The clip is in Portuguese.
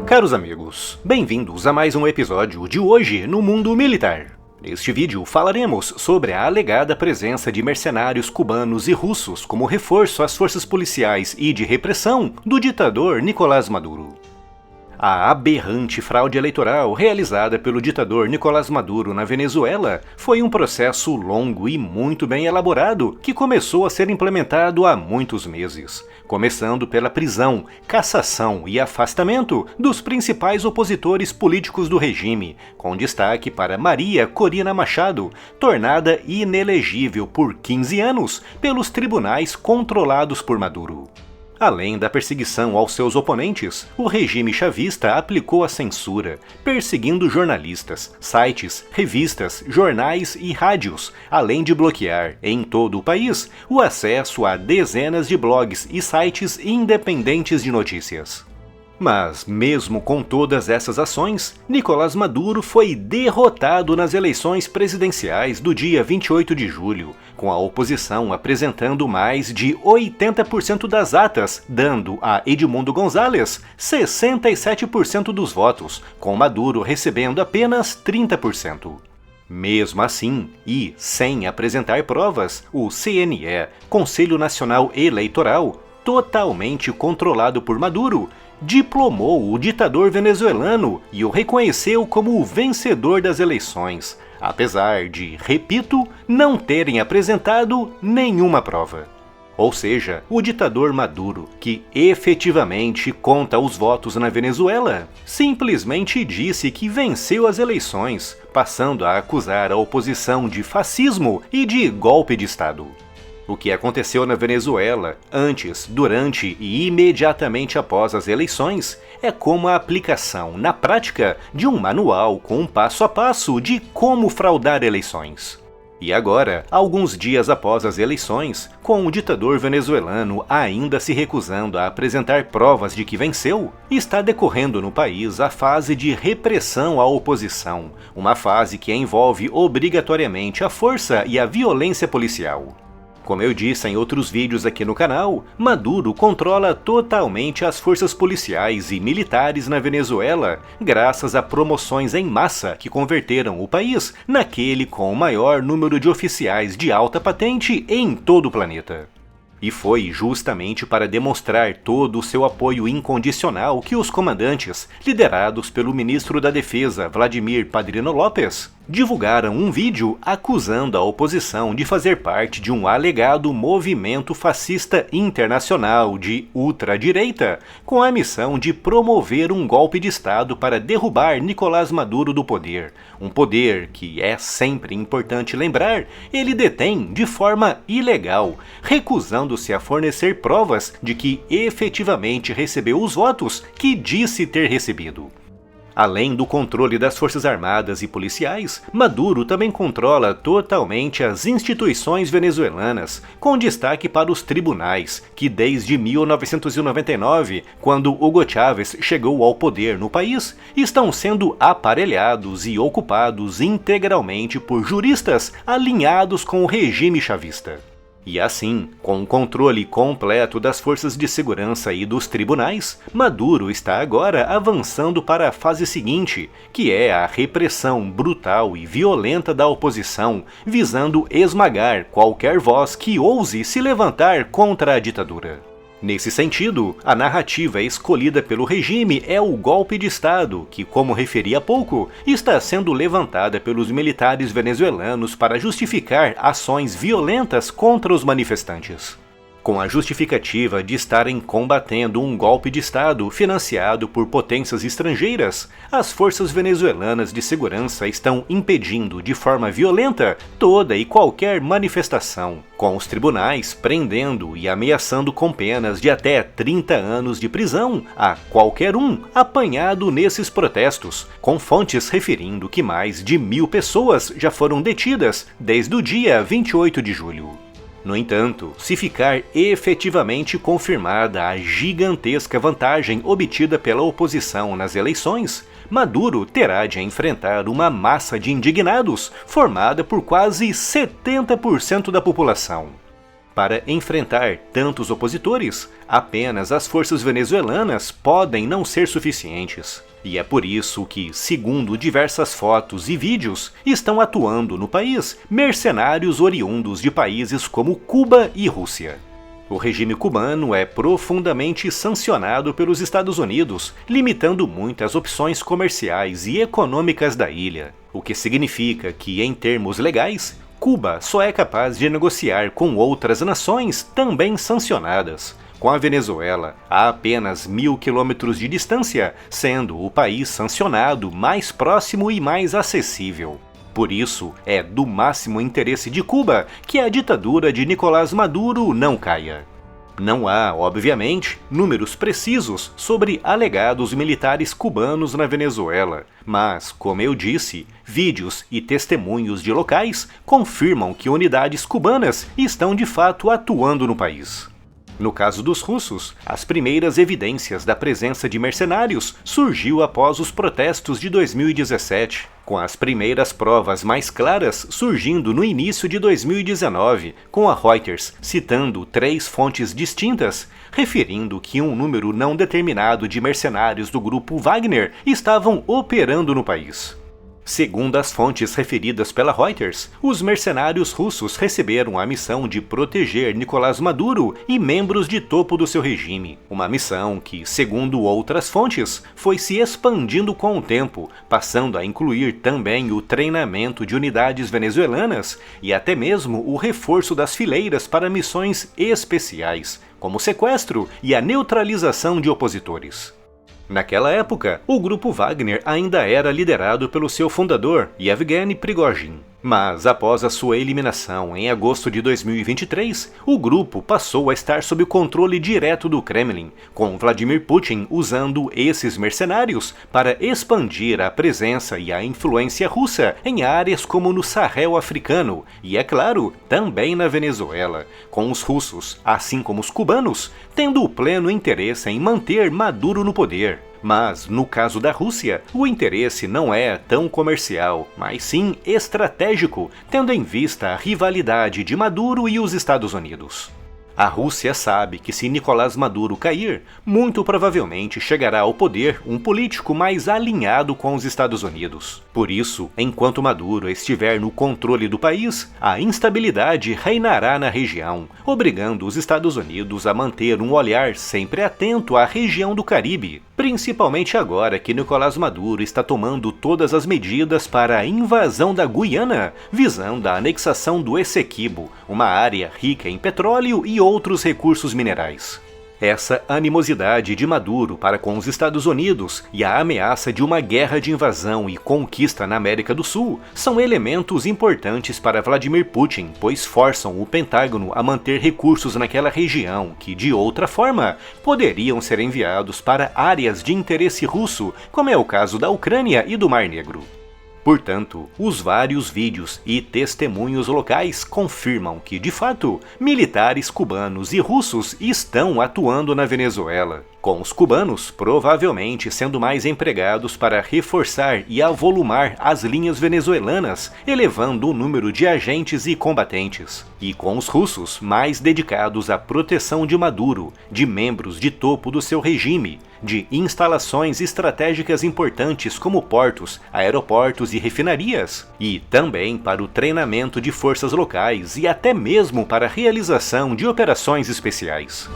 Caros amigos, bem-vindos a mais um episódio de Hoje no Mundo Militar. Neste vídeo falaremos sobre a alegada presença de mercenários cubanos e russos como reforço às forças policiais e de repressão do ditador Nicolás Maduro. A aberrante fraude eleitoral realizada pelo ditador Nicolás Maduro na Venezuela foi um processo longo e muito bem elaborado que começou a ser implementado há muitos meses, começando pela prisão, cassação e afastamento dos principais opositores políticos do regime, com destaque para Maria Corina Machado, tornada inelegível por 15 anos pelos tribunais controlados por Maduro. Além da perseguição aos seus oponentes, o regime chavista aplicou a censura, perseguindo jornalistas, sites, revistas, jornais e rádios, além de bloquear, em todo o país, o acesso a dezenas de blogs e sites independentes de notícias. Mas, mesmo com todas essas ações, Nicolás Maduro foi derrotado nas eleições presidenciais do dia 28 de julho, com a oposição apresentando mais de 80% das atas, dando a Edmundo González 67% dos votos, com Maduro recebendo apenas 30%. Mesmo assim, e sem apresentar provas, o CNE, Conselho Nacional Eleitoral, totalmente controlado por Maduro, diplomou o ditador venezuelano e o reconheceu como o vencedor das eleições, apesar de, repito, não terem apresentado nenhuma prova. Ou seja, o ditador Maduro, que efetivamente conta os votos na Venezuela, simplesmente disse que venceu as eleições, passando a acusar a oposição de fascismo e de golpe de Estado. O que aconteceu na Venezuela, antes, durante e imediatamente após as eleições, é como a aplicação, na prática, de um manual com um passo a passo de como fraudar eleições. E agora, alguns dias após as eleições, com o ditador venezuelano ainda se recusando a apresentar provas de que venceu, está decorrendo no país a fase de repressão à oposição, uma fase que envolve obrigatoriamente a força e a violência policial. Como eu disse em outros vídeos aqui no canal, Maduro controla totalmente as forças policiais e militares na Venezuela, graças a promoções em massa que converteram o país naquele com o maior número de oficiais de alta patente em todo o planeta. E foi justamente para demonstrar todo o seu apoio incondicional que os comandantes, liderados pelo ministro da Defesa Vladimir Padrino López, divulgaram um vídeo acusando a oposição de fazer parte de um alegado movimento fascista internacional de ultradireita, com a missão de promover um golpe de Estado para derrubar Nicolás Maduro do poder. Um poder que, é sempre importante lembrar, ele detém de forma ilegal, recusando-se a fornecer provas de que efetivamente recebeu os votos que disse ter recebido. Além do controle das forças armadas e policiais, Maduro também controla totalmente as instituições venezuelanas, com destaque para os tribunais, que desde 1999, quando Hugo Chávez chegou ao poder no país, estão sendo aparelhados e ocupados integralmente por juristas alinhados com o regime chavista. E assim, com o controle completo das forças de segurança e dos tribunais, Maduro está agora avançando para a fase seguinte, que é a repressão brutal e violenta da oposição, visando esmagar qualquer voz que ouse se levantar contra a ditadura. Nesse sentido, a narrativa escolhida pelo regime é o golpe de Estado, que, como referi há pouco, está sendo levantada pelos militares venezuelanos para justificar ações violentas contra os manifestantes. Com a justificativa de estarem combatendo um golpe de Estado financiado por potências estrangeiras, as forças venezuelanas de segurança estão impedindo de forma violenta toda e qualquer manifestação, com os tribunais prendendo e ameaçando com penas de até 30 anos de prisão a qualquer um apanhado nesses protestos, com fontes referindo que mais de 1.000 pessoas já foram detidas desde o dia 28 de julho. No entanto, se ficar efetivamente confirmada a gigantesca vantagem obtida pela oposição nas eleições, Maduro terá de enfrentar uma massa de indignados formada por quase 70% da população. para enfrentar tantos opositores, apenas as forças venezuelanas podem não ser suficientes. E é por isso que, segundo diversas fotos e vídeos, estão atuando no país mercenários oriundos de países como Cuba e Rússia. O regime cubano é profundamente sancionado pelos Estados Unidos, limitando muito as opções comerciais e econômicas da ilha, o que significa que, em termos legais, Cuba só é capaz de negociar com outras nações também sancionadas, com a Venezuela a apenas 1.000 quilômetros de distância, sendo o país sancionado mais próximo e mais acessível. Por isso, é do máximo interesse de Cuba que a ditadura de Nicolás Maduro não caia. Não há, obviamente, números precisos sobre alegados militares cubanos na Venezuela, mas, como eu disse, vídeos e testemunhos de locais confirmam que unidades cubanas estão de fato atuando no país. No caso dos russos, as primeiras evidências da presença de mercenários surgiu após os protestos de 2017, com as primeiras provas mais claras surgindo no início de 2019, com a Reuters citando 3 fontes distintas, referindo que um número não determinado de mercenários do grupo Wagner estavam operando no país. Segundo as fontes referidas pela Reuters, os mercenários russos receberam a missão de proteger Nicolás Maduro e membros de topo do seu regime. Uma missão que, segundo outras fontes, foi se expandindo com o tempo, passando a incluir também o treinamento de unidades venezuelanas e até mesmo o reforço das fileiras para missões especiais, como o sequestro e a neutralização de opositores. Naquela época, o grupo Wagner ainda era liderado pelo seu fundador, Yevgeny Prigozhin. Mas após a sua eliminação em agosto de 2023, o grupo passou a estar sob o controle direto do Kremlin, com Vladimir Putin usando esses mercenários para expandir a presença e a influência russa em áreas como no Sahel africano e, é claro, também na Venezuela, com os russos, assim como os cubanos, tendo o pleno interesse em manter Maduro no poder. Mas, no caso da Rússia, o interesse não é tão comercial, mas sim estratégico, tendo em vista a rivalidade de Maduro e os Estados Unidos. A Rússia sabe que se Nicolás Maduro cair, muito provavelmente chegará ao poder um político mais alinhado com os Estados Unidos. Por isso, enquanto Maduro estiver no controle do país, a instabilidade reinará na região, obrigando os Estados Unidos a manter um olhar sempre atento à região do Caribe, principalmente agora que Nicolás Maduro está tomando todas as medidas para a invasão da Guiana, visando a anexação do Essequibo, uma área rica em petróleo e outros recursos minerais. Essa animosidade de Maduro para com os Estados Unidos e a ameaça de uma guerra de invasão e conquista na América do Sul são elementos importantes para Vladimir Putin, pois forçam o Pentágono a manter recursos naquela região que, de outra forma, poderiam ser enviados para áreas de interesse russo, como é o caso da Ucrânia e do Mar Negro. Portanto, os vários vídeos e testemunhos locais confirmam que, de fato, militares cubanos e russos estão atuando na Venezuela, com os cubanos provavelmente sendo mais empregados para reforçar e avolumar as linhas venezuelanas, elevando o número de agentes e combatentes, e com os russos mais dedicados à proteção de Maduro, de membros de topo do seu regime, de instalações estratégicas importantes como portos, aeroportos e refinarias, e também para o treinamento de forças locais e até mesmo para a realização de operações especiais.